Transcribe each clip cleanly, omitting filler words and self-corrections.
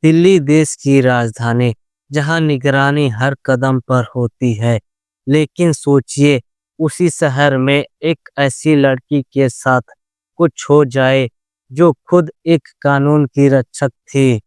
दिल्ली देश की राजधानी जहां निगरानी हर कदम पर होती है। लेकिन सोचिए उसी शहर में एक ऐसी लड़की के साथ कुछ हो जाए जो खुद एक कानून की रक्षक थी।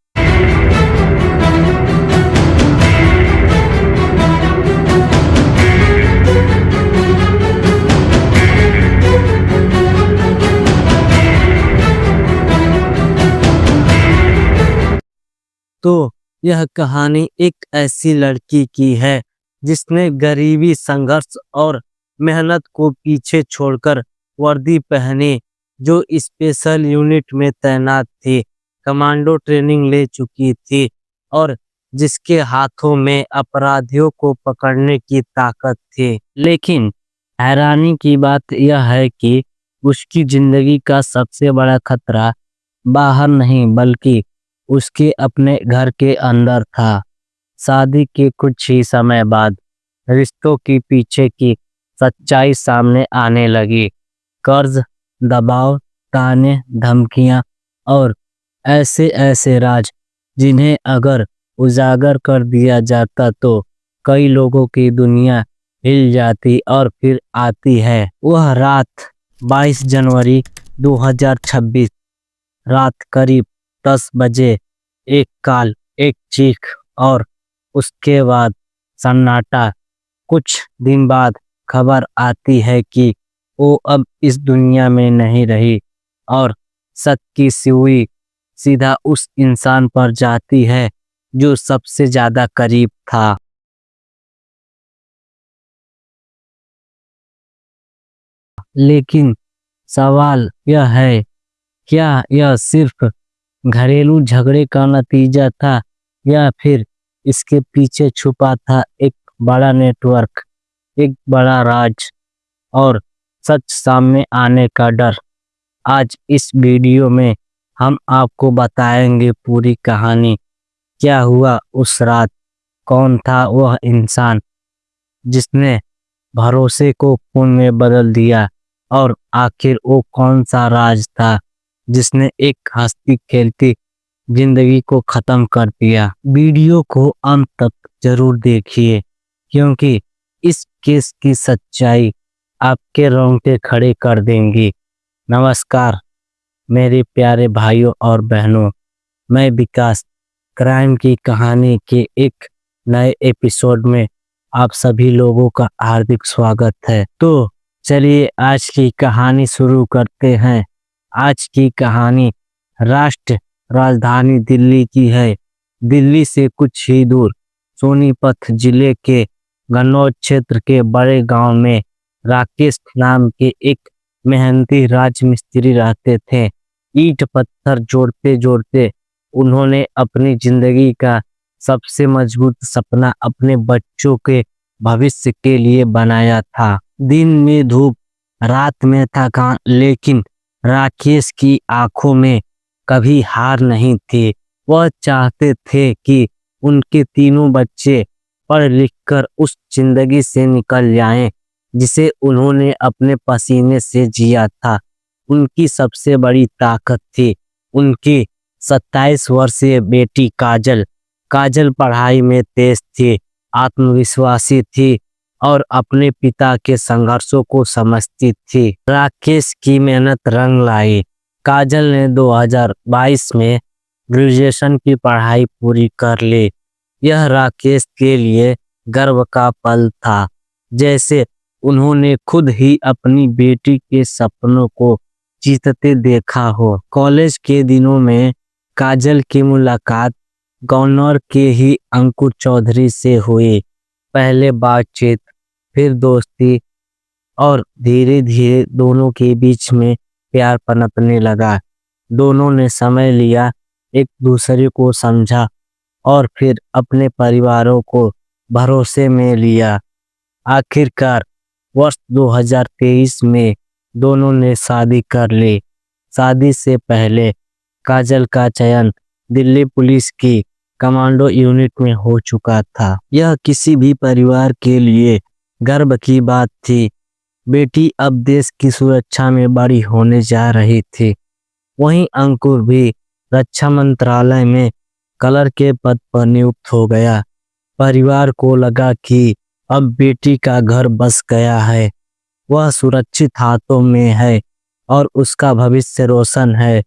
तो यह कहानी एक ऐसी लड़की की है जिसने गरीबी, संघर्ष और मेहनत को पीछे छोड़कर वर्दी पहनी, जो स्पेशल यूनिट में तैनात थी, कमांडो ट्रेनिंग ले चुकी थी और जिसके हाथों में अपराधियों को पकड़ने की ताकत थी। लेकिन हैरानी की बात यह है कि उसकी जिंदगी का सबसे बड़ा खतरा बाहर नहीं बल्कि उसके अपने घर के अंदर था। शादी के कुछ ही समय बाद रिश्तों के पीछे की सच्चाई सामने आने लगी। कर्ज, दबाव, ताने, धमकियां और ऐसे ऐसे राज जिन्हें अगर उजागर कर दिया जाता तो कई लोगों की दुनिया हिल जाती। और फिर आती है वह रात, 22 जनवरी 2026, रात करीब 10 बजे। एक काल, एक चीख और उसके बाद सन्नाटा। कुछ दिन बाद खबर आती है कि वो अब इस दुनिया में नहीं रही और शक की सुई सीधा उस इंसान पर जाती है जो सबसे ज्यादा करीब था। लेकिन सवाल यह है, क्या यह सिर्फ घरेलू झगड़े का नतीजा था या फिर इसके पीछे छुपा था एक बड़ा नेटवर्क, एक बड़ा राज और सच सामने आने का डर? आज इस वीडियो में हम आपको बताएंगे पूरी कहानी। क्या हुआ उस रात, कौन था वह इंसान जिसने भरोसे को खून में बदल दिया और आखिर वो कौन सा राज था जिसने एक हंसती खेलती जिंदगी को खत्म कर दिया। वीडियो को अंत तक जरूर देखिए क्योंकि इस केस की सच्चाई आपके रोंगटे खड़े कर देंगी। नमस्कार मेरे प्यारे भाइयों और बहनों, मैं विकास क्राइम की कहानी के एक नए एपिसोड में आप सभी लोगों का हार्दिक स्वागत है। तो चलिए आज की कहानी शुरू करते हैं। आज की कहानी राष्ट्र राजधानी दिल्ली की है। दिल्ली से कुछ ही दूर सोनीपत जिले के गन्नौज क्षेत्र के बड़े गांव में राकेश नाम के एक मेहनती राजमिस्त्री रहते थे। ईंट पत्थर जोड़ते जोड़ते उन्होंने अपनी जिंदगी का सबसे मजबूत सपना अपने बच्चों के भविष्य के लिए बनाया था। दिन में धूप, रात में थकान, लेकिन राकेश की आंखों में कभी हार नहीं थी। वह चाहते थे कि उनके तीनों बच्चे पढ़ लिख कर उस जिंदगी से निकल जाएं जिसे उन्होंने अपने पसीने से जिया था। उनकी सबसे बड़ी ताकत थी उनकी 27 वर्षीय बेटी काजल। काजल पढ़ाई में तेज थी, आत्मविश्वासी थी और अपने पिता के संघर्षों को समझती थी। राकेश की मेहनत रंग लाई। काजल ने 2022 में ग्रेजुएशन की पढ़ाई पूरी कर ली। यह राकेश के लिए गर्व का पल था, जैसे उन्होंने खुद ही अपनी बेटी के सपनों को जीतते देखा हो। कॉलेज के दिनों में काजल की मुलाकात गवर्नर के ही अंकुर चौधरी से हुई। पहले बातचीत, फिर दोस्ती और धीरे धीरे दोनों के बीच में प्यार पनपने लगा। दोनों ने समय लिया, एक दूसरे को समझा और फिर अपने परिवारों को भरोसे में लिया। आखिरकार वर्ष 2023 में दोनों ने शादी कर ली। शादी से पहले काजल का चयन दिल्ली पुलिस की कमांडो यूनिट में हो चुका था। यह किसी भी परिवार के लिए गर्व की बात थी। बेटी अब देश की सुरक्षा में बड़ी होने जा रही थी। वहीं अंकुर भी रक्षा मंत्रालय में कलर के पद पर नियुक्त हो गया। परिवार को लगा कि अब बेटी का घर बस गया है, वह सुरक्षित हाथों में है और उसका भविष्य रोशन है।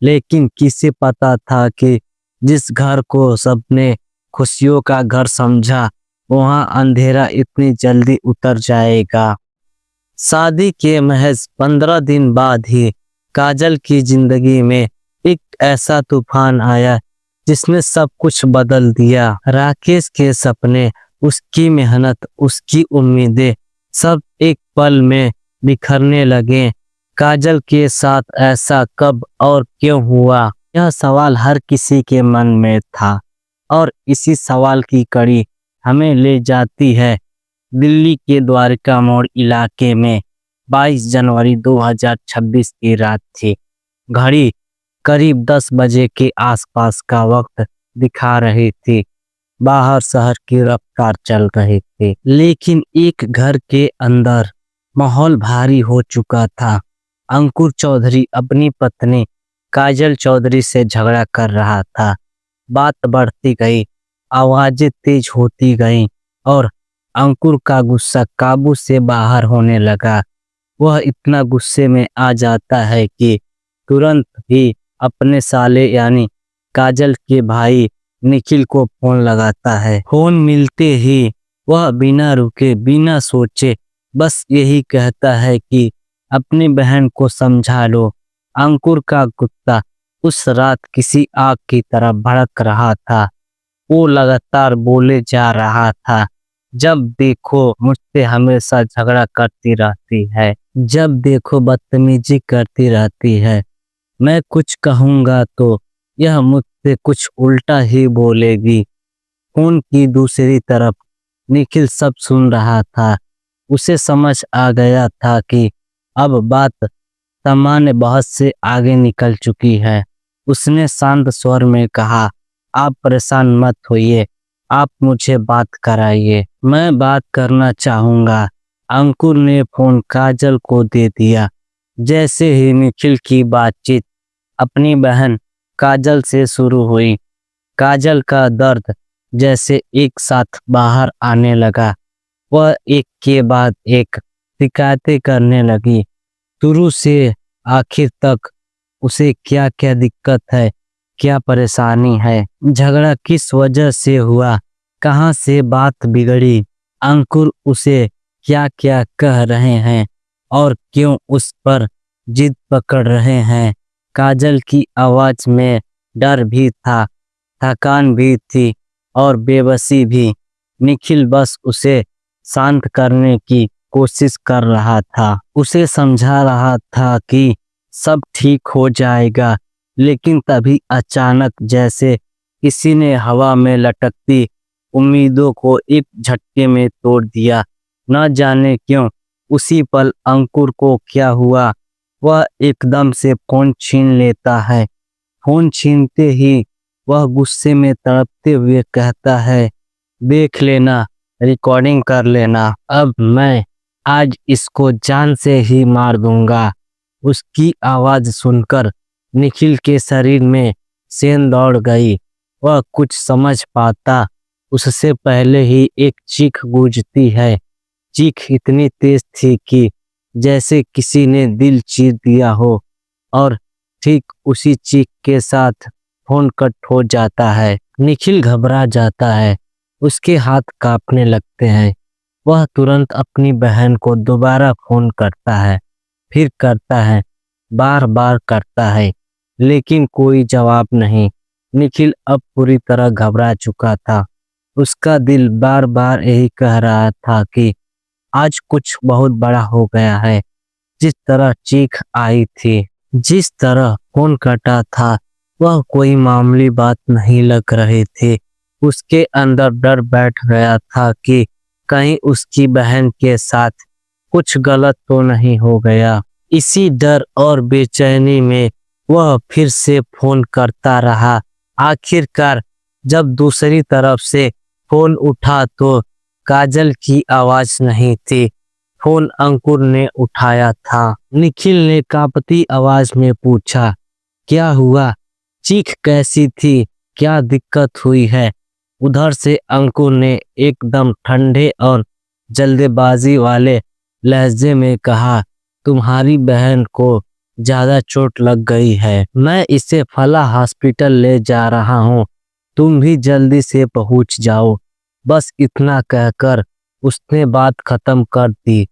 लेकिन किसे पता था कि जिस घर को सबने खुशियों का घर समझा, वहां अंधेरा इतनी जल्दी उतर जाएगा। शादी के महज 15 दिन बाद ही काजल की जिंदगी में एक ऐसा तूफान आया जिसने सब कुछ बदल दिया। राकेश के सपने, उसकी मेहनत, उसकी उम्मीदें सब एक पल में बिखरने लगे। काजल के साथ ऐसा कब और क्यों हुआ, यह सवाल हर किसी के मन में था और इसी सवाल की कड़ी हमें ले जाती है दिल्ली के द्वारका मोड़ इलाके में। 22 जनवरी 2026 की रात थी। घड़ी करीब 10 बजे के आसपास का वक्त दिखा रही थी। बाहर शहर की रफ्तार चल रही थी, लेकिन एक घर के अंदर माहौल भारी हो चुका था। अंकुर चौधरी अपनी पत्नी काजल चौधरी से झगड़ा कर रहा था। बात बढ़ती गई, आवाजें तेज होती गईं और अंकुर का गुस्सा काबू से बाहर होने लगा। वह इतना गुस्से में आ जाता है कि तुरंत ही अपने साले यानी काजल के भाई निखिल को फोन लगाता है। फोन मिलते ही वह बिना रुके बिना सोचे बस यही कहता है कि अपनी बहन को समझा लो। अंकुर का गुस्सा उस रात किसी आग की तरह भड़क रहा था। वो लगातार बोले जा रहा था, जब देखो मुझसे हमेशा झगड़ा करती रहती है, जब देखो बदतमीजी करती रहती है। मैं कुछ कहूँगा तो यह मुझसे कुछ उल्टा ही बोलेगी। फोन की दूसरी तरफ निखिल सब सुन रहा था। उसे समझ आ गया था कि अब बात सामान्य बहस से आगे निकल चुकी है। उसने शांत स्वर में कहा, आप परेशान मत होइए, आप मुझे बात कराइए, मैं बात करना चाहूँगा। अंकुर ने फोन काजल को दे दिया। जैसे ही निखिल की बातचीत अपनी बहन काजल से शुरू हुई, काजल का दर्द जैसे एक साथ बाहर आने लगा। वह एक के बाद एक शिकायतें करने लगी, शुरू से आखिर तक उसे क्या क्या दिक्कत है, क्या परेशानी है, झगड़ा किस वजह से हुआ, कहाँ से बात बिगड़ी, अंकुर उसे क्या क्या कह रहे हैं और क्यों उस पर जिद पकड़ रहे हैं। काजल की आवाज में डर भी था, थकान भी थी और बेबसी भी। निखिल बस उसे शांत करने की कोशिश कर रहा था, उसे समझा रहा था कि सब ठीक हो जाएगा। लेकिन तभी अचानक जैसे किसी ने हवा में लटकती उम्मीदों को एक झटके में तोड़ दिया। न जाने क्यों उसी पल अंकुर को क्या हुआ, वह एकदम से फोन छीन लेता है। फोन छीनते ही वह गुस्से में तड़पते हुए कहता है, देख लेना, रिकॉर्डिंग कर लेना, अब मैं आज इसको जान से ही मार दूंगा। उसकी आवाज सुनकर निखिल के शरीर में सेंध दौड़ गई। वह कुछ समझ पाता उससे पहले ही एक चीख गूंजती है। चीख इतनी तेज थी कि जैसे किसी ने दिल चीर दिया हो और ठीक उसी चीख के साथ फोन कट हो जाता है। निखिल घबरा जाता है, उसके हाथ कांपने लगते हैं। वह तुरंत अपनी बहन को दोबारा फोन करता है, फिर करता है, बार बार करता है, लेकिन कोई जवाब नहीं। निखिल अब पूरी तरह घबरा चुका था। उसका दिल बार बार यही कह रहा था कि आज कुछ बहुत बड़ा हो गया है। जिस तरह चीख आई थी, जिस तरह फोन कटा था, वह कोई मामूली बात नहीं लग रही थी। उसके अंदर डर बैठ गया था कि कहीं उसकी बहन के साथ कुछ गलत तो नहीं हो गया। इसी डर और बेचैनी में वह फिर से फोन करता रहा। आखिरकार जब दूसरी तरफ से फोन उठा तो काजल की आवाज नहीं थी। फोन अंकुर ने उठाया था। निखिल ने कांपती आवाज में पूछा, क्या हुआ? चीख कैसी थी? क्या दिक्कत हुई है? उधर से अंकुर ने एकदम ठंडे और जल्दबाजी वाले लहजे में कहा, तुम्हारी बहन को ज्यादा चोट लग गई है। मैं इसे फला हॉस्पिटल ले जा रहा हूँ, तुम भी जल्दी से पहुंच जाओ। बस इतना कहकर उसने बात खत्म कर दी।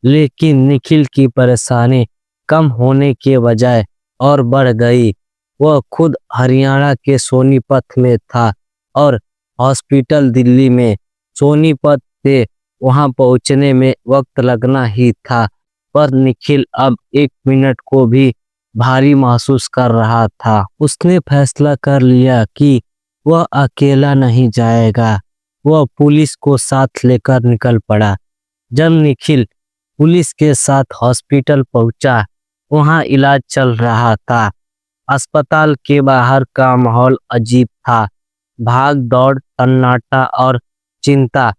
लेकिन निखिल की परेशानी कम होने के बजाय और बढ़ गई। वह खुद हरियाणा के सोनीपत में था और हॉस्पिटल दिल्ली में। सोनीपत से वहां पहुंचने में वक्त लगना ही था, पर निखिल अब 1 मिनट को भी भारी महसूस कर रहा था। उसने फैसला कर लिया कि वह अकेला नहीं जाएगा। वह पुलिस को साथ लेकर निकल पड़ा। जब निखिल पुलिस के साथ हॉस्पिटल पहुंचा, वहां इलाज चल रहा था। अस्पताल के बाहर का माहौल अजीब था। भाग दौड़, सन्नाटा और चिंता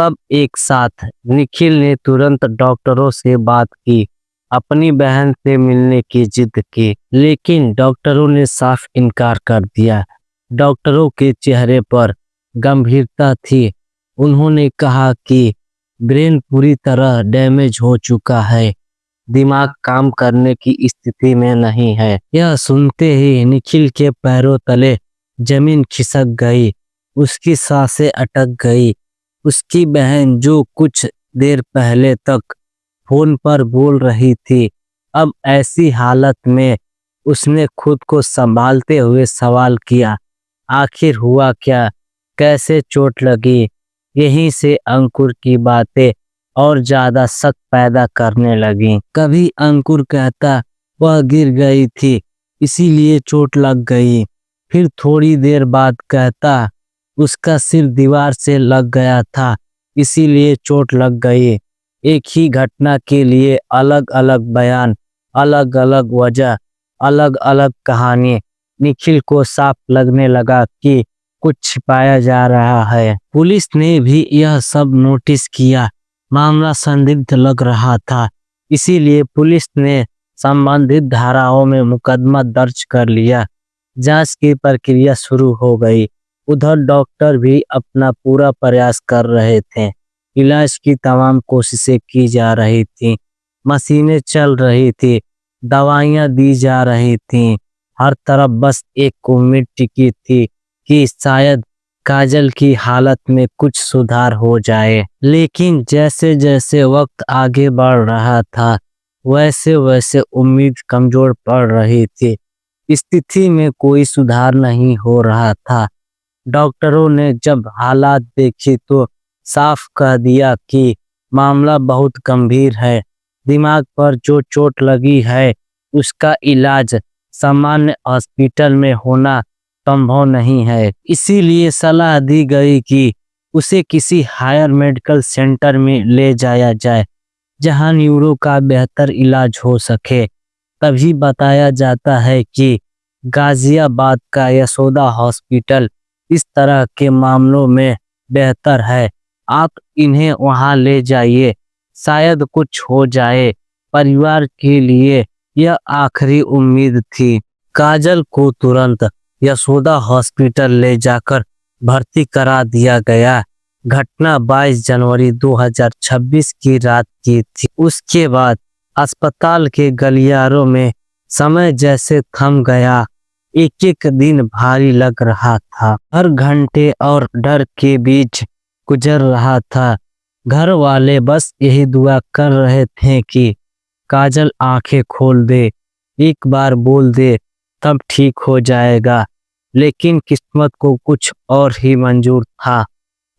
सब एक साथ। निखिल ने तुरंत डॉक्टरों से बात की, अपनी बहन से मिलने की जिद की, लेकिन डॉक्टरों ने साफ इनकार कर दिया। डॉक्टरों के चेहरे पर गंभीरता थी। उन्होंने कहा कि ब्रेन पूरी तरह डैमेज हो चुका है, दिमाग काम करने की स्थिति में नहीं है। यह सुनते ही निखिल के पैरों तले जमीन खिसक गई। उसकी सांसें अटक गई। उसकी बहन जो कुछ देर पहले तक फोन पर बोल रही थी, अब ऐसी हालत में उसने खुद को संभालते हुए सवाल किया, आखिर हुआ क्या? कैसे चोट लगी? यहीं से अंकुर की बातें और ज्यादा शक पैदा करने लगी। कभी अंकुर कहता वह गिर गई थी इसीलिए चोट लग गई। फिर थोड़ी देर बाद कहता उसका सिर दीवार से लग गया था इसीलिए चोट लग गई। एक ही घटना के लिए अलग अलग बयान, अलग अलग वजह, अलग अलग कहानी। निखिल को साफ लगने लगा कि कुछ छिपाया जा रहा है। पुलिस ने भी यह सब नोटिस किया। मामला संदिग्ध लग रहा था, इसीलिए पुलिस ने संबंधित धाराओं में मुकदमा दर्ज कर लिया। जांच की प्रक्रिया शुरू हो गई। उधर डॉक्टर भी अपना पूरा प्रयास कर रहे थे। इलाज की तमाम कोशिशें की जा रही थी, मशीनें चल रही थी, दवाइयां दी जा रही थीं। हर तरफ बस एक उम्मीद टिकी थी कि शायद काजल की हालत में कुछ सुधार हो जाए। लेकिन जैसे जैसे वक्त आगे बढ़ रहा था, वैसे वैसे उम्मीद कमजोर पड़ रही थी। स्थिति में कोई सुधार नहीं हो रहा था। डॉक्टरों ने जब हालात देखी तो साफ कह दिया कि मामला बहुत गंभीर है। दिमाग पर जो चोट लगी है उसका इलाज सामान्य हॉस्पिटल में होना संभव नहीं है। इसीलिए सलाह दी गई कि उसे किसी हायर मेडिकल सेंटर में ले जाया जाए जहां न्यूरो का बेहतर इलाज हो सके। तभी बताया जाता है कि गाजियाबाद का यशोदा हॉस्पिटल इस तरह के मामलों में बेहतर है। आप इन्हें वहां ले जाइए, शायद कुछ हो जाए। परिवार के लिए यह आखिरी उम्मीद थी। काजल को तुरंत यशोदा हॉस्पिटल ले जाकर भर्ती करा दिया गया। घटना 22 जनवरी 2026 की रात की थी। उसके बाद अस्पताल के गलियारों में समय जैसे थम गया। एक एक दिन भारी लग रहा था। हर घंटे और डर के बीच गुजर रहा था। घर वाले बस यही दुआ कर रहे थे कि काजल आंखें खोल दे, एक बार बोल दे, तब ठीक हो जाएगा। लेकिन किस्मत को कुछ और ही मंजूर था।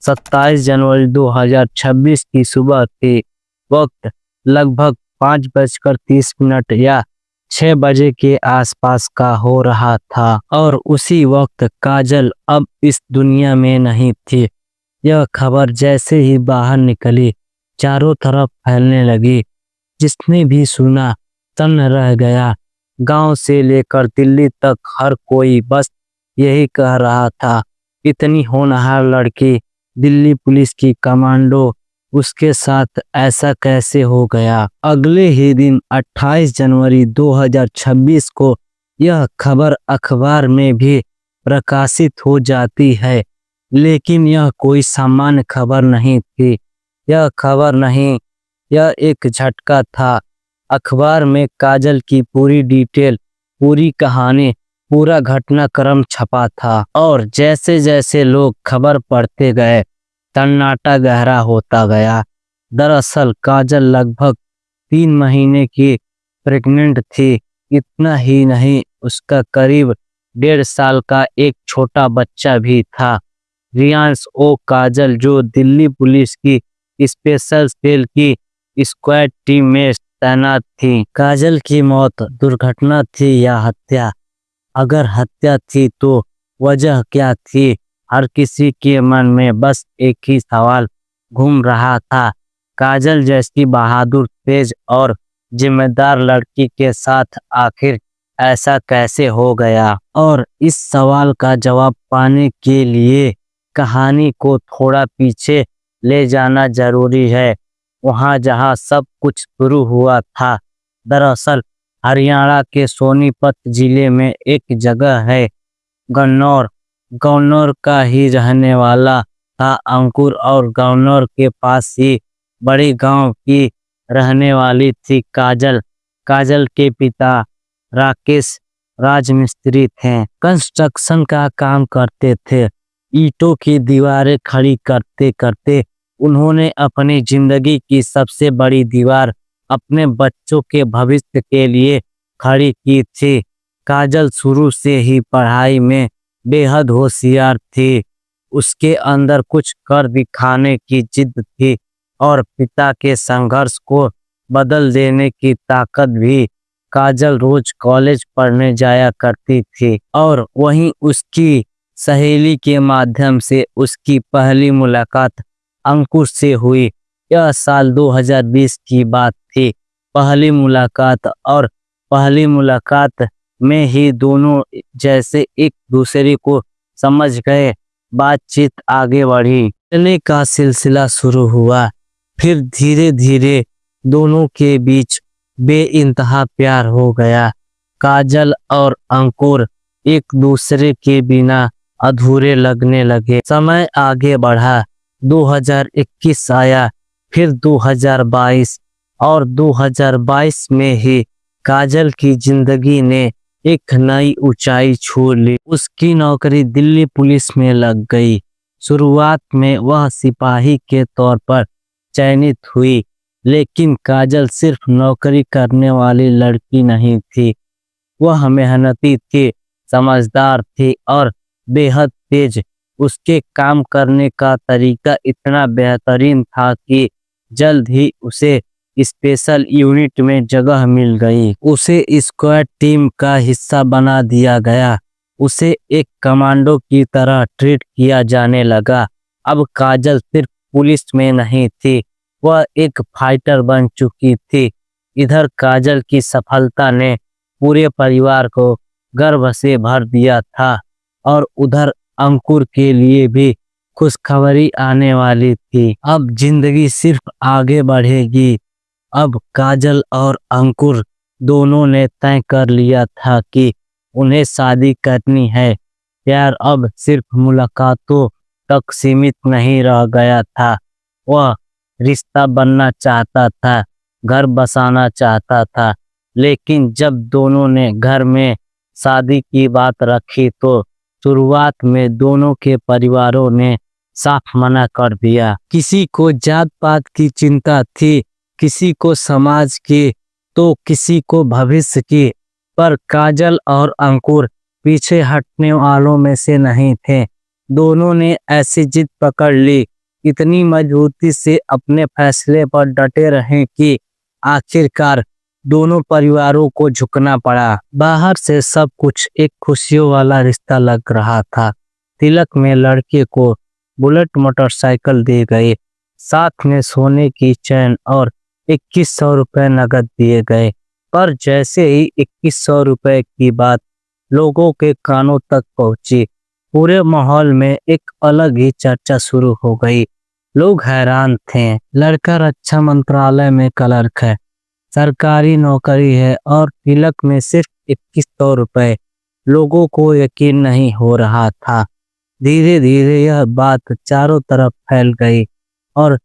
27 जनवरी 2026 की सुबह थी। वक्त लगभग 5:30 या 6 बजे के आसपास का हो रहा था और उसी वक्त काजल अब इस दुनिया में नहीं थी। यह खबर जैसे ही बाहर निकली, चारों तरफ फैलने लगी। जिसने भी सुना तन्न रह गया। गांव से लेकर दिल्ली तक हर कोई बस यही कह रहा था, इतनी होनहार लड़की, दिल्ली पुलिस की कमांडो, उसके साथ ऐसा कैसे हो गया। अगले ही दिन 28 जनवरी 2026 को यह खबर अखबार में भी प्रकाशित हो जाती है। लेकिन यह कोई सामान्य खबर नहीं थी। यह खबर नहीं, यह एक झटका था। अखबार में काजल की पूरी डिटेल, पूरी कहानी, पूरा घटनाक्रम छपा था। और जैसे जैसे लोग खबर पढ़ते गए, सन्नाटा गहरा होता गया। दरअसल काजल लगभग 3 महीने की प्रेग्नेंट थी। इतना ही नहीं, उसका करीब 1.5 साल का एक छोटा बच्चा भी था। रियांश ओ काजल, जो दिल्ली पुलिस की स्पेशल सेल की स्क्वाड टीम में तैनात थी। काजल की मौत दुर्घटना थी या हत्या? अगर हत्या थी तो वजह क्या थी? हर किसी के मन में बस एक ही सवाल घूम रहा था। काजल जैसी बहादुर, तेज और जिम्मेदार लड़की के साथ आखिर ऐसा कैसे हो गया? और इस सवाल का जवाब पाने के लिए कहानी को थोड़ा पीछे ले जाना जरूरी है, वहां जहां सब कुछ शुरू हुआ था। दरअसल हरियाणा के सोनीपत जिले में एक जगह है गन्नौर। गन्नौर का ही रहने वाला था अंकुर और गन्नौर के पास ही बड़ी गांव की रहने वाली थी काजल। काजल के पिता राकेश राजमिस्त्री थे। कंस्ट्रक्शन का काम करते थे। ईंटों की दीवारें खड़ी करते करते उन्होंने अपनी जिंदगी की सबसे बड़ी दीवार अपने बच्चों के भविष्य के लिए खड़ी की थी। काजल शुरू से ही पढ़ाई में बेहद होशियार थी। उसके अंदर कुछ कर दिखाने की जिद थी और पिता के संघर्ष को बदल देने की ताकत भी। काजल रोज कॉलेज पढ़ने जाया करती थी और वहीं उसकी सहेली के माध्यम से उसकी पहली मुलाकात अंकुर से हुई। यह साल 2020 की बात थी। पहली मुलाकात में ही दोनों जैसे एक दूसरे को समझ गए। बातचीत आगे बढ़ी, मिलने का सिलसिला शुरू हुआ। फिर धीरे धीरे दोनों के बीच बेइंतहा प्यार हो गया। काजल और अंकुर एक दूसरे के बिना अधूरे लगने लगे। समय आगे बढ़ा, 2021 आया, फिर 2022 और 2022 में ही काजल की जिंदगी ने एक नई ऊंचाई छू ली। उसकी नौकरी दिल्ली पुलिस में लग गई। शुरुआत में वह सिपाही के तौर पर चयनित हुई, लेकिन काजल सिर्फ नौकरी करने वाली लड़की नहीं थी। वह मेहनती थी, समझदार थी और बेहद तेज। उसके काम करने का तरीका इतना बेहतरीन था कि जल्द ही उसे स्पेशल यूनिट में जगह मिल गई। उसे स्क्वाड टीम का हिस्सा बना दिया गया। उसे एक कमांडो की तरह ट्रीट किया जाने लगा। अब काजल सिर्फ पुलिस में नहीं थी, वह एक फाइटर बन चुकी थी। इधर काजल की सफलता ने पूरे परिवार को गर्व से भर दिया था और उधर अंकुर के लिए भी खुशखबरी आने वाली थी। अब जिंदगी सिर्फ आगे बढ़ेगी। अब काजल और अंकुर दोनों ने तय कर लिया था कि उन्हें शादी करनी है। प्यार अब सिर्फ मुलाकातों तक सीमित नहीं रह गया था। वह रिश्ता बनना चाहता था, घर बसाना चाहता था। लेकिन जब दोनों ने घर में शादी की बात रखी तो शुरुआत में दोनों के परिवारों ने साफ मना कर दिया। किसी को जात पात की चिंता थी, किसी को समाज की, तो किसी को भविष्य की। पर काजल और अंकुर पीछे हटने वालों में से नहीं थे। दोनों ने ऐसी जिद पकड़ ली, इतनी मजबूती से अपने फैसले पर डटे रहे कि आखिरकार दोनों परिवारों को झुकना पड़ा। बाहर से सब कुछ एक खुशियों वाला रिश्ता लग रहा था। तिलक में लड़के को बुलेट मोटरसाइकिल दी गई, साथ में सोने की चैन और 2100 रुपये नकद दिए गए। पर जैसे ही 2100 रुपये की बात लोगों के कानों तक पहुंची, पूरे माहौल में एक अलग ही चर्चा शुरू हो गई। लोग हैरान थे। लड़का रक्षा मंत्रालय में क्लर्क है, सरकारी नौकरी है और तिलक में सिर्फ 2100 रुपये। लोगों को यकीन नहीं हो रहा था। धीरे धीरे यह बात चारों तरफ फैल गई और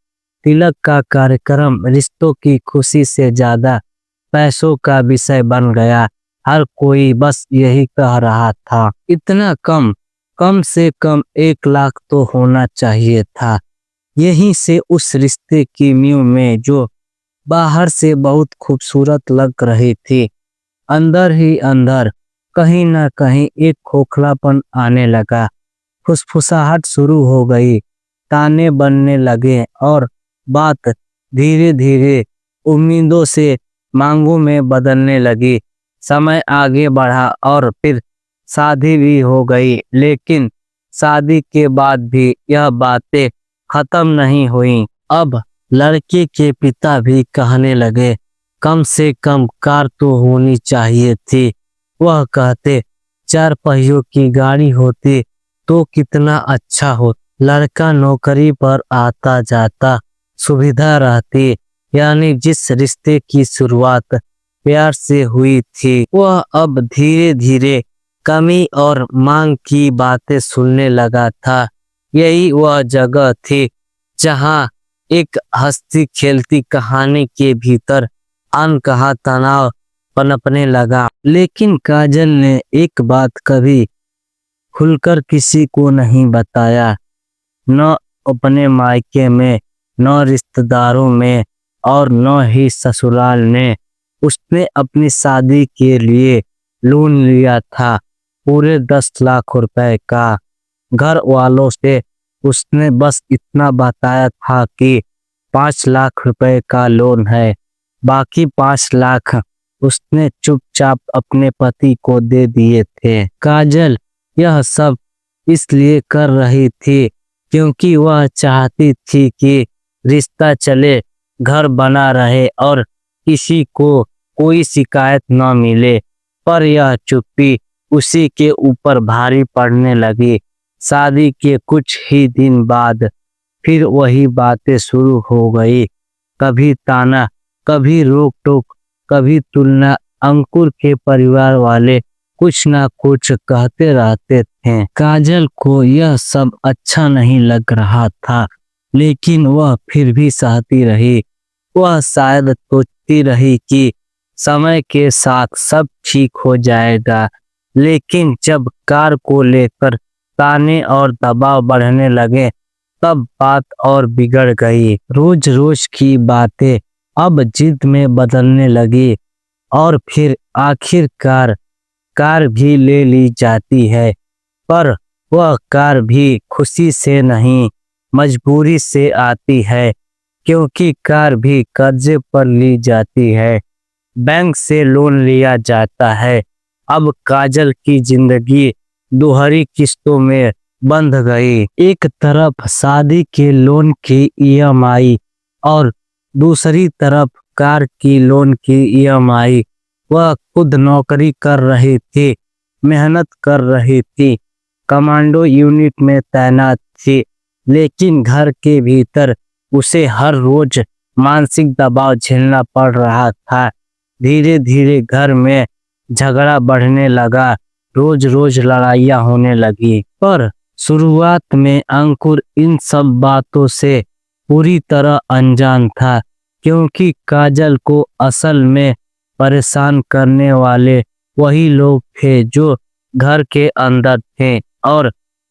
तिलक का कार्यक्रम रिश्तों की खुशी से ज्यादा पैसों का विषय बन गया। हर कोई बस यही कह रहा था, इतना कम, कम से कम 1 लाख तो होना चाहिए था। यहीं से उस रिश्ते की नींव में, जो बाहर से बहुत खूबसूरत लग रही थी, अंदर ही अंदर कहीं ना कहीं एक खोखलापन आने लगा। फुसफुसाहट शुरू हो गई, ताने बनने लगे और बात धीरे धीरे उम्मीदों से मांगों में बदलने लगी। समय आगे बढ़ा और फिर शादी भी हो गई, लेकिन शादी के बाद भी यह बातें खत्म नहीं हुई। अब लड़के के पिता भी कहने लगे, कम से कम कार तो होनी चाहिए थी। वह कहते, 4 पहियों की गाड़ी होती तो कितना अच्छा हो। लड़का नौकरी पर आता जाता, सुविधा रहती। यानी जिस रिश्ते की शुरुआत प्यार से हुई थी, वह अब धीरे धीरे कमी और मांग की बातें सुनने लगा था। यही वह जगह थी जहां एक हंसती खेलती कहानी के भीतर अनकहा तनाव पनपने लगा। लेकिन काजल ने एक बात कभी खुलकर किसी को नहीं बताया, न अपने मायके में, न रिश्तेदारों में और न ही ससुराल ने। उसने अपनी शादी के लिए लोन लिया था, पूरे 10 लाख रुपए का। घर वालों से उसने बस इतना बताया था कि 5 लाख रुपए का लोन है, बाकी 5 लाख उसने चुपचाप अपने पति को दे दिए थे। काजल यह सब इसलिए कर रही थी क्योंकि वह चाहती थी कि रिश्ता चले, घर बना रहे और किसी को कोई शिकायत न मिले। पर यह चुप्पी उसी के ऊपर भारी पड़ने लगी। शादी के कुछ ही दिन बाद फिर वही बातें शुरू हो गई। कभी ताना, कभी रोक टोक, कभी तुलना। अंकुर के परिवार वाले कुछ ना कुछ कहते रहते थे। काजल को यह सब अच्छा नहीं लग रहा था, लेकिन वह फिर भी सहती रही। वह शायद सोचती रही कि समय के साथ सब ठीक हो जाएगा। लेकिन जब कार को लेकर ताने और दबाव बढ़ने लगे, तब बात और बिगड़ गई। रोज रोज की बातें अब जिद में बदलने लगी और फिर आखिरकार कार भी ले ली जाती है। पर वह कार भी खुशी से नहीं, मजबूरी से आती है, क्योंकि कार भी कर्जे पर ली जाती है, बैंक से लोन लिया जाता है। अब काजल की जिंदगी दोहरी किस्तों में बंध गई। एक तरफ शादी के लोन की ईएमआई और दूसरी तरफ कार की लोन की ईएमआई। वह खुद नौकरी कर रही थी, मेहनत कर रही थी, कमांडो यूनिट में तैनात थी, लेकिन घर के भीतर उसे हर रोज मानसिक दबाव झेलना पड़ रहा था। धीरे धीरे घर में झगड़ा बढ़ने लगा, रोज रोज लड़ाइयाँ होने लगी। पर शुरुआत में अंकुर इन सब बातों से पूरी तरह अनजान था, क्योंकि काजल को असल में परेशान करने वाले वही लोग थे जो घर के अंदर थे, और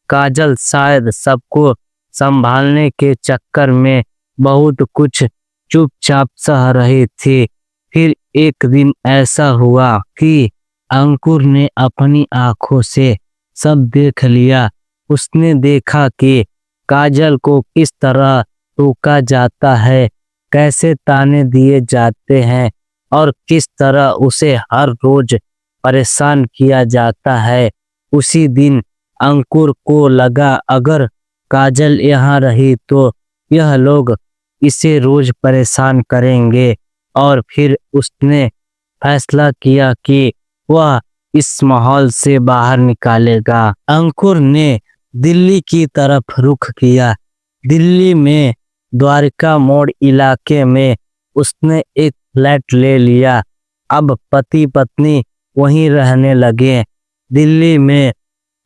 काजल शायद सबको संभालने के चक्कर में बहुत कुछ चुपचाप सह रही थी। फिर एक दिन ऐसा हुआ कि अंकुर ने अपनी आंखों से सब देख लिया। उसने देखा कि काजल को किस तरह टोका जाता है, कैसे ताने दिए जाते हैं और किस तरह उसे हर रोज परेशान किया जाता है। उसी दिन अंकुर को लगा, अगर काजल यहाँ रही तो यह लोग इसे रोज परेशान करेंगे, और फिर उसने फैसला किया कि वह इस माहौल से बाहर निकालेगा। अंकुर ने दिल्ली की तरफ रुख किया। दिल्ली में द्वारका मोड़ इलाके में उसने एक फ्लैट ले लिया। अब पति पत्नी वहीं रहने लगे। दिल्ली में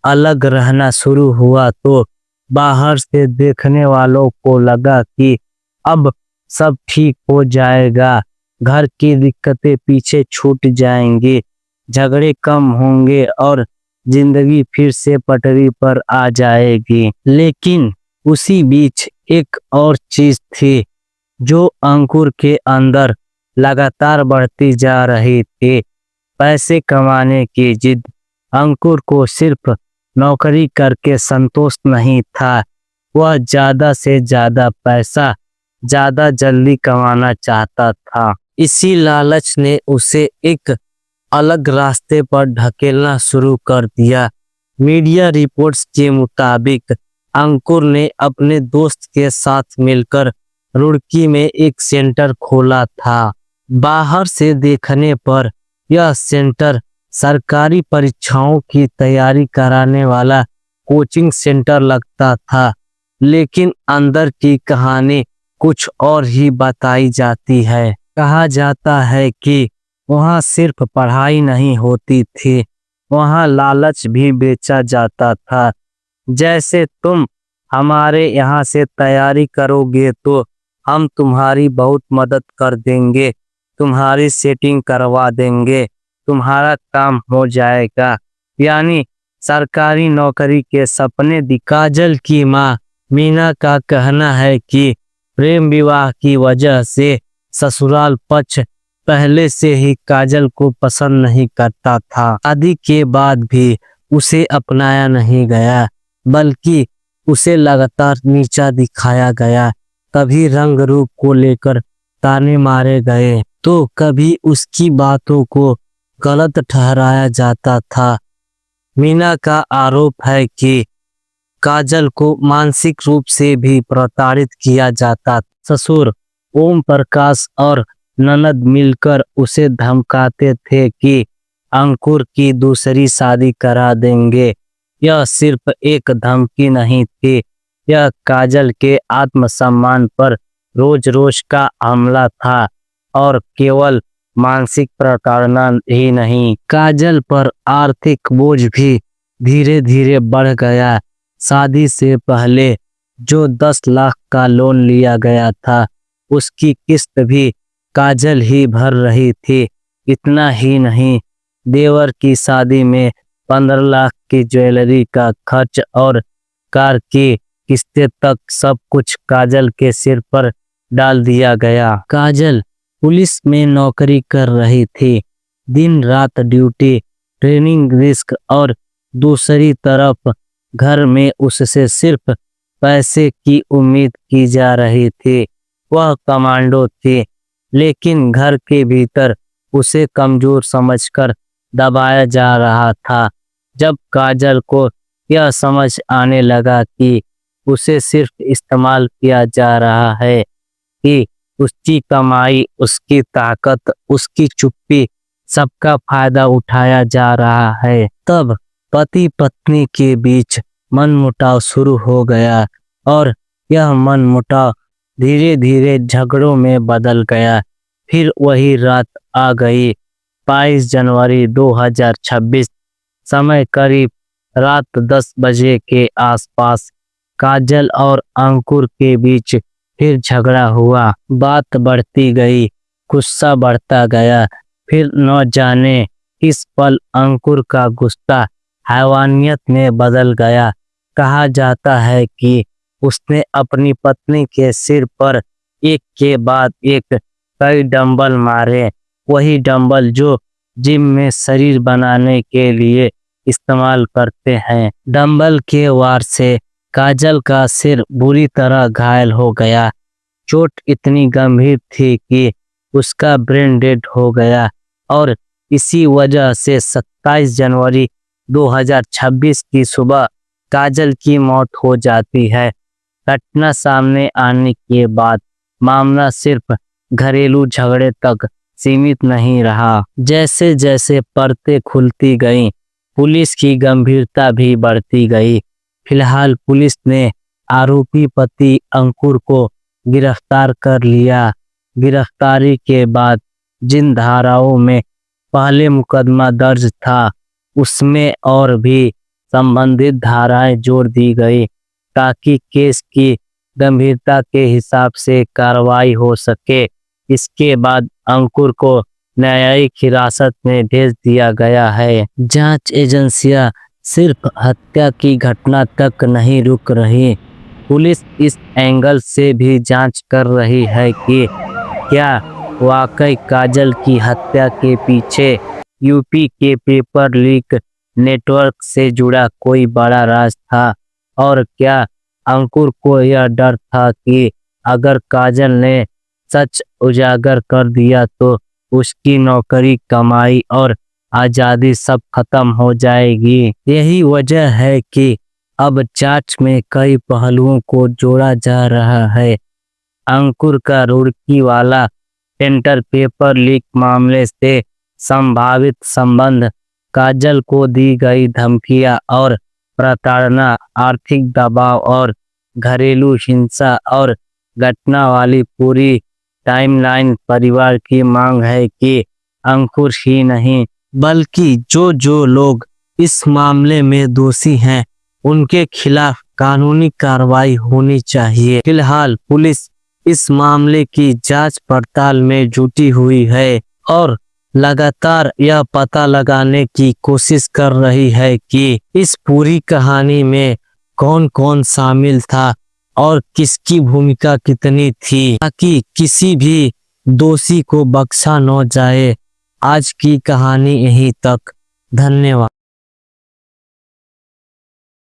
अलग रहना शुरू हुआ तो बाहर से देखने वालों को लगा कि अब सब ठीक हो जाएगा, घर की दिक्कतें पीछे छूट जाएंगी, झगड़े कम होंगे और जिंदगी फिर से पटरी पर आ जाएगी। लेकिन उसी बीच एक और चीज थी जो अंकुर के अंदर लगातार बढ़ती जा रही थी, पैसे कमाने की जिद। अंकुर को सिर्फ नौकरी करके संतोष नहीं था, वह ज्यादा से ज्यादा पैसा ज्यादा जल्दी कमाना चाहता था। इसी लालच ने उसे एक अलग रास्ते पर ढकेलना शुरू कर दिया। मीडिया रिपोर्ट्स के मुताबिक अंकुर ने अपने दोस्त के साथ मिलकर रुड़की में एक सेंटर खोला था। बाहर से देखने पर यह सेंटर सरकारी परीक्षाओं की तैयारी कराने वाला कोचिंग सेंटर लगता था, लेकिन अंदर की कहानी कुछ और ही बताई जाती है। कहा जाता है कि वहाँ सिर्फ पढ़ाई नहीं होती थी, वहाँ लालच भी बेचा जाता था। जैसे तुम हमारे यहाँ से तैयारी करोगे तो हम तुम्हारी बहुत मदद कर देंगे, तुम्हारी सेटिंग करवा देंगे, तुम्हारा काम हो जाएगा। यानी सरकारी नौकरी के सपने काजल की माँ मीना का कहना है कि प्रेम विवाह की वजह से ससुराल पक्ष पहले से ही काजल को पसंद नहीं करता था। शादी के बाद भी उसे अपनाया नहीं गया, बल्कि उसे लगातार नीचा दिखाया गया। कभी रंग रूप को लेकर ताने मारे गए तो कभी उसकी बातों को गलत ठहराया जाता था। मीना का आरोप है कि काजल को मानसिक रूप से भी प्रताड़ित किया जाता। ससुर ओम प्रकाश और ननद मिलकर उसे धमकाते थे कि अंकुर की दूसरी शादी करा देंगे। यह सिर्फ एक धमकी नहीं थी, यह काजल के आत्मसम्मान पर रोज रोज का हमला था। और केवल मानसिक प्रताड़ना ही नहीं, काजल पर आर्थिक बोझ भी धीरे धीरे बढ़ गया। शादी से पहले जो 10 लाख का लोन लिया गया था, उसकी किस्त भी काजल ही भर रही थी। इतना ही नहीं, देवर की शादी में 15 लाख की ज्वेलरी का खर्च और कार की किस्तें तक सब कुछ काजल के सिर पर डाल दिया गया। काजल पुलिस में नौकरी कर रही थी, दिन रात ड्यूटी, ट्रेनिंग रिस्क, और दूसरी तरफ घर में उससे सिर्फ पैसे की उम्मीद की जा रही थी। वह कमांडो थी, लेकिन घर के भीतर उसे कमजोर समझकर दबाया जा रहा था। जब काजल को यह समझ आने लगा कि उसे सिर्फ इस्तेमाल किया जा रहा है, कि उसकी कमाई, उसकी ताकत, उसकी चुप्पी, सबका फायदा उठाया जा रहा है, तब पति पत्नी के बीच मनमुटाव शुरू हो गया। और यह मनमुटाव धीरे धीरे झगड़ों में बदल गया। फिर वही रात आ गई, 22 जनवरी 2026, समय करीब रात 10 बजे के आसपास। काजल और अंकुर के बीच फिर झगड़ा हुआ। बात बढ़ती गई, गुस्सा बढ़ता गया। फिर न जाने इस पल अंकुर का गुस्सा हैवानियत में बदल गया। कहा जाता है कि उसने अपनी पत्नी के सिर पर एक के बाद एक कई डंबल मारे, वही डंबल जो जिम में शरीर बनाने के लिए इस्तेमाल करते हैं। डंबल के वार से काजल का सिर बुरी तरह घायल हो गया। चोट इतनी गंभीर थी कि उसका ब्रेन डेड हो गया और इसी वजह से 27 जनवरी 2026 की सुबह काजल की मौत हो जाती है। घटना सामने आने के बाद मामला सिर्फ घरेलू झगड़े तक सीमित नहीं रहा। जैसे जैसे परतें खुलती गईं, पुलिस की गंभीरता भी बढ़ती गई। फिलहाल पुलिस ने आरोपी पति अंकुर को गिरफ्तार कर लिया। गिरफ्तारी के बाद जिन धाराओं में पहले मुकदमा दर्ज था, उसमें और भी संबंधित धाराएं जोड़ दी गई ताकि केस की गंभीरता के हिसाब से कार्रवाई हो सके। इसके बाद अंकुर को न्यायिक हिरासत में भेज दिया गया है। जांच एजेंसियां सिर्फ हत्या की घटना तक नहीं रुक रही, पुलिस इस एंगल से भी जांच कर रही है कि क्या वाकई काजल की हत्या के पीछे यूपी के पेपर लीक नेटवर्क से जुड़ा कोई बड़ा राज था, और क्या अंकुर को यह डर था कि अगर काजल ने सच उजागर कर दिया तो उसकी नौकरी, कमाई और आजादी सब खत्म हो जाएगी। यही वजह है कि अब जांच में कई पहलुओं को जोड़ा जा रहा है। अंकुर का रुड़की वाला टेंडर पेपर लीक मामले से संभावित संबंध, काजल को दी गई धमकियां और प्रताड़ना, आर्थिक दबाव और घरेलू हिंसा और घटना वाली पूरी टाइमलाइन। परिवार की मांग है कि अंकुर ही नहीं बल्कि जो जो लोग इस मामले में दोषी हैं उनके खिलाफ कानूनी कार्रवाई होनी चाहिए। फिलहाल पुलिस इस मामले की जांच पड़ताल में जुटी हुई है और लगातार यह पता लगाने की कोशिश कर रही है कि इस पूरी कहानी में कौन कौन शामिल था और किसकी भूमिका कितनी थी, ताकि किसी भी दोषी को बख्शा न जाए। आज की कहानी यहीं तक। धन्यवाद।